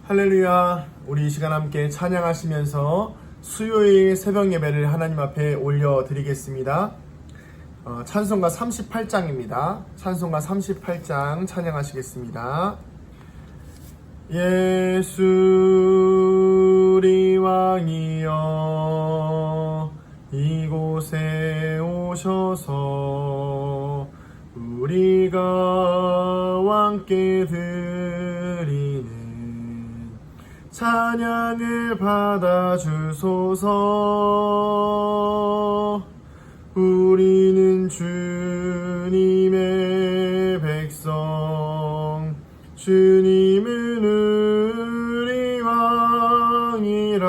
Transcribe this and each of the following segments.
할렐루야. 우리 이 시간 함께 찬양하시면서 수요일 새벽 예배를 하나님 앞에 올려드리겠습니다. 찬송가 38장입니다. 찬송가 38장 찬양하시겠습니다. 예수 우리 왕이여 이곳에 오셔서 우리가 왕께 드리는 찬양을 받아주소서. 우리는 주님의 백성, 주님은 우리 왕이라.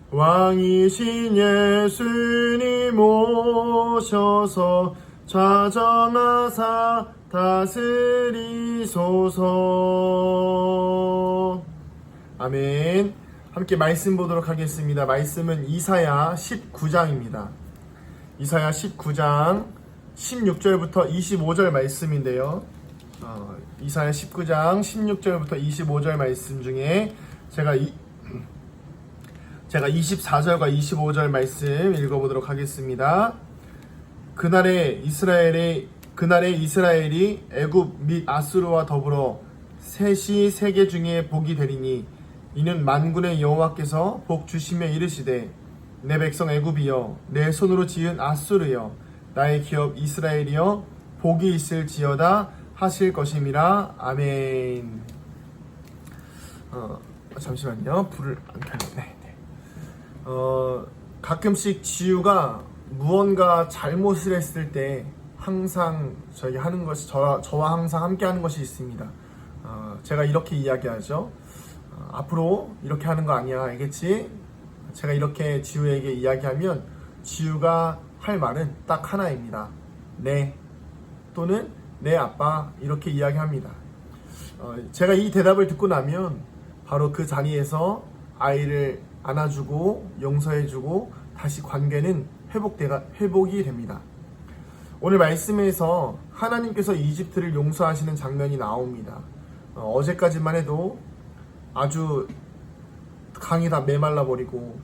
왕이신 예수님 오셔서 좌정하사 다스리소서. 아멘. 함께 말씀 보도록 하겠습니다. 말씀은 이사야 19장입니다. 이사야 19장 16절부터 25절 말씀인데요. 이사야 19장 16절부터 25절 말씀 중에 제가 24절과 25절 말씀 읽어보도록 하겠습니다. 그날에 이스라엘이 애굽 및 아수르와 더불어 셋이 세계 중에 복이 되리니 이는 만군의 여호와께서 복 주시며 이르시되 내 백성 애굽이여 내 손으로 지은 아수르여 나의 기업 이스라엘이여 복이 있을지어다 하실 것임이라. 아멘. 잠시만요. 불을 안 켰네. 가끔씩 지우가 무언가 잘못을 했을 때 항상 저희 하는 것이 저와 항상 함께 하는 것이 있습니다. 제가 이렇게 이야기하죠. 앞으로 이렇게 하는 거 아니야, 알겠지? 제가 이렇게 지우에게 이야기하면 지우가 할 말은 딱 하나입니다. 네, 또는 네 아빠, 이렇게 이야기합니다. 제가 이 대답을 듣고 나면 바로 그 자리에서 아이를 안아주고 용서해주고 다시 관계는 회복이 됩니다. 오늘 말씀에서 하나님께서 이집트를 용서하시는 장면이 나옵니다. 어제까지만 해도 아주 강이 다 메말라버리고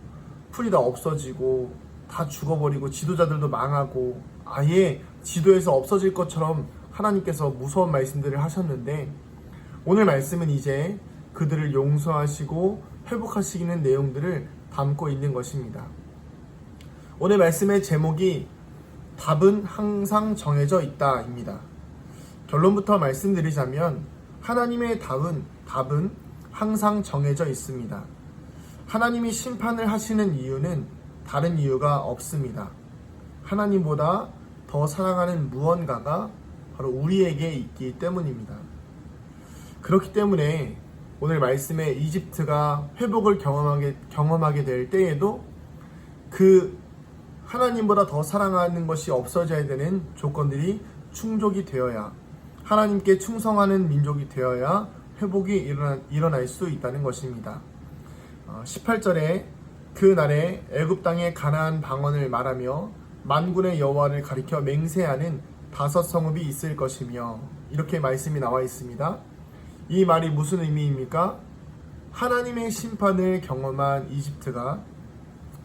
풀이 다 없어지고 다 죽어버리고 지도자들도 망하고 아예 지도에서 없어질 것처럼 하나님께서 무서운 말씀들을 하셨는데, 오늘 말씀은 이제 그들을 용서하시고 회복하시는 내용들을 담고 있는 것입니다. 오늘 말씀의 제목이 답은 항상 정해져 있다 입니다. 결론부터 말씀드리자면 하나님의 답은 항상 정해져 있습니다. 하나님이 심판을 하시는 이유는 다른 이유가 없습니다. 하나님보다 더 사랑하는 무언가가 바로 우리에게 있기 때문입니다. 그렇기 때문에 오늘 말씀에 이집트가 회복을 경험하게 될 때에도 그 하나님보다 더 사랑하는 것이 없어져야 되는 조건들이 충족이 되어야, 하나님께 충성하는 민족이 되어야 회복이 일어날 수 있다는 것입니다. 18절에 그 날에 애굽 땅의 가나안 방언을 말하며 만군의 여호와를 가리켜 맹세하는 5 성읍이 있을 것이며, 이렇게 말씀이 나와 있습니다. 이 말이 무슨 의미입니까? 하나님의 심판을 경험한 이집트가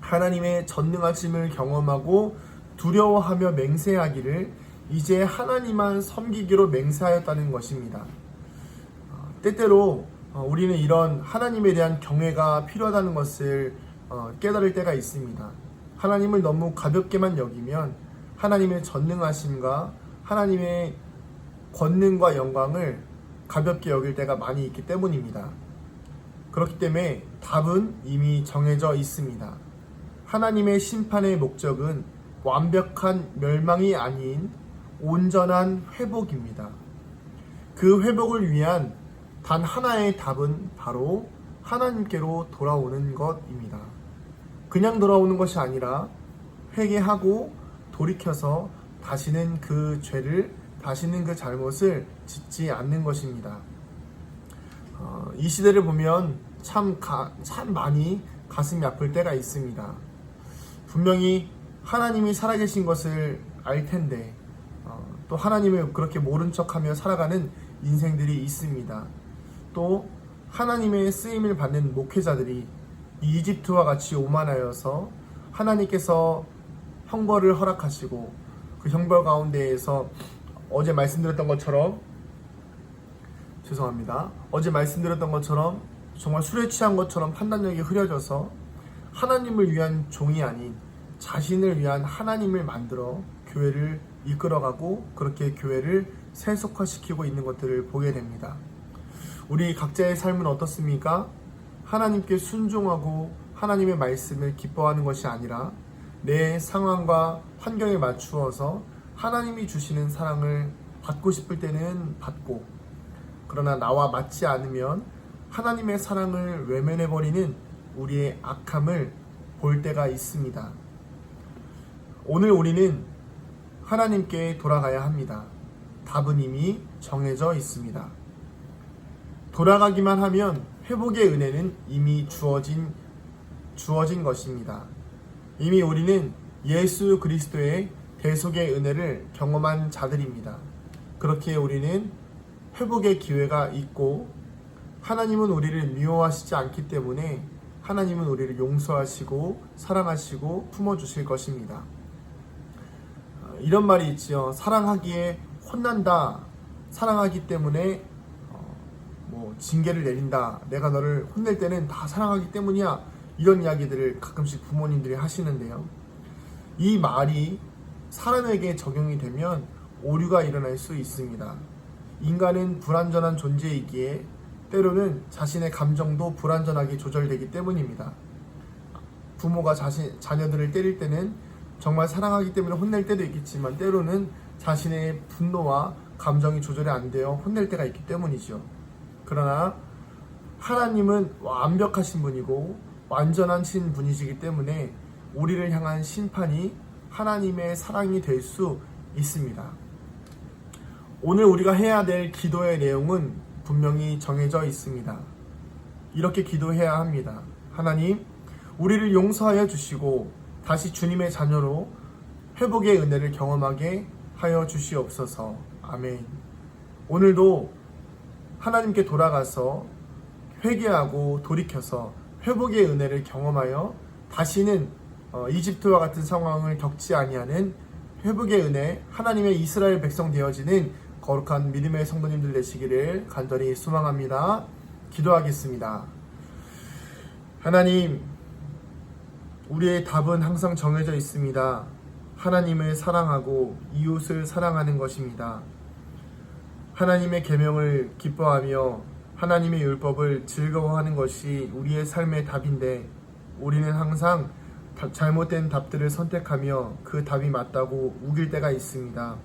하나님의 전능하심을 경험하고 두려워하며 맹세하기를 이제 하나님만 섬기기로 맹세하였다는 것입니다. 때때로 우리는 이런 하나님에 대한 경외가 필요하다는 것을 깨달을 때가 있습니다. 하나님을 너무 가볍게만 여기면 하나님의 전능하심과 하나님의 권능과 영광을 가볍게 여길 때가 많이 있기 때문입니다. 그렇기 때문에 답은 이미 정해져 있습니다. 하나님의 심판의 목적은 완벽한 멸망이 아닌 온전한 회복입니다. 그 회복을 위한 단 하나의 답은 바로 하나님께로 돌아오는 것입니다. 그냥 돌아오는 것이 아니라 회개하고 돌이켜서 다시는 그 죄를, 다시는 그 잘못을 짓지 않는 것입니다. 이 시대를 보면 참 많이 가슴이 아플 때가 있습니다. 분명히 하나님이 살아계신 것을 알 텐데 또 하나님을 그렇게 모른 척하며 살아가는 인생들이 있습니다. 또 하나님의 쓰임을 받는 목회자들이 이집트와 같이 오만하여서 하나님께서 형벌을 허락하시고 그 형벌 가운데에서 어제 말씀드렸던 것처럼 정말 술에 취한 것처럼 판단력이 흐려져서 하나님을 위한 종이 아닌 자신을 위한 하나님을 만들어 교회를 이끌어가고 그렇게 교회를 세속화시키고 있는 것들을 보게 됩니다. 우리 각자의 삶은 어떻습니까? 하나님께 순종하고 하나님의 말씀을 기뻐하는 것이 아니라 내 상황과 환경에 맞추어서 하나님이 주시는 사랑을 받고 싶을 때는 받고, 그러나 나와 맞지 않으면 하나님의 사랑을 외면해버리는 우리의 악함을 볼 때가 있습니다. 오늘 우리는 하나님께 돌아가야 합니다. 답은 이미 정해져 있습니다. 돌아가기만 하면 회복의 은혜는 이미 주어진 것입니다. 이미 우리는 예수 그리스도의 대속의 은혜를 경험한 자들입니다. 그렇기에 우리는 회복의 기회가 있고, 하나님은 우리를 미워하시지 않기 때문에 하나님은 우리를 용서하시고 사랑하시고 품어주실 것입니다. 이런 말이 있지요. 사랑하기에 혼난다. 사랑하기 때문에 징계를 내린다. 내가 너를 혼낼 때는 다 사랑하기 때문이야. 이런 이야기들을 가끔씩 부모님들이 하시는데요. 이 말이 사람에게 적용이 되면 오류가 일어날 수 있습니다. 인간은 불완전한 존재이기에 때로는 자신의 감정도 불완전하게 조절되기 때문입니다. 부모가 자녀들을 때릴 때는 정말 사랑하기 때문에 혼낼 때도 있겠지만 때로는 자신의 분노와 감정이 조절이 안 되어 혼낼 때가 있기 때문이죠. 그러나 하나님은 완벽하신 분이고 완전하신 분이시기 때문에 우리를 향한 심판이 하나님의 사랑이 될 수 있습니다. 오늘 우리가 해야 될 기도의 내용은 분명히 정해져 있습니다. 이렇게 기도해야 합니다. 하나님, 우리를 용서하여 주시고 다시 주님의 자녀로 회복의 은혜를 경험하게 하여 주시옵소서. 아멘. 오늘도 하나님께 돌아가서 회개하고 돌이켜서 회복의 은혜를 경험하여 다시는 이집트와 같은 상황을 겪지 아니하는 회복의 은혜, 하나님의 이스라엘 백성 되어지는 거룩한 믿음의 성도님들 되시기를 간절히 소망합니다. 기도하겠습니다. 하나님, 우리의 답은 항상 정해져 있습니다. 하나님을 사랑하고 이웃을 사랑하는 것입니다. 하나님의 계명을 기뻐하며 하나님의 율법을 즐거워하는 것이 우리의 삶의 답인데, 우리는 항상 잘못된 답들을 선택하며 그 답이 맞다고 우길 때가 있습니다.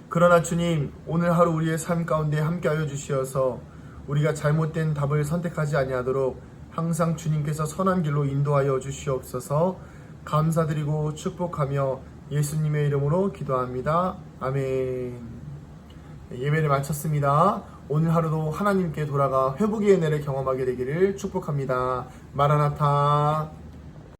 그러나 주님, 오늘 하루 우리의 삶 가운데 함께하여 주시어서 우리가 잘못된 답을 선택하지 아니하도록 항상 주님께서 선한 길로 인도하여 주시옵소서. 감사드리고 축복하며 예수님의 이름으로 기도합니다. 아멘. 예배를 마쳤습니다. 오늘 하루도 하나님께 돌아가 회복의 은혜를 경험하게 되기를 축복합니다. 마라나타.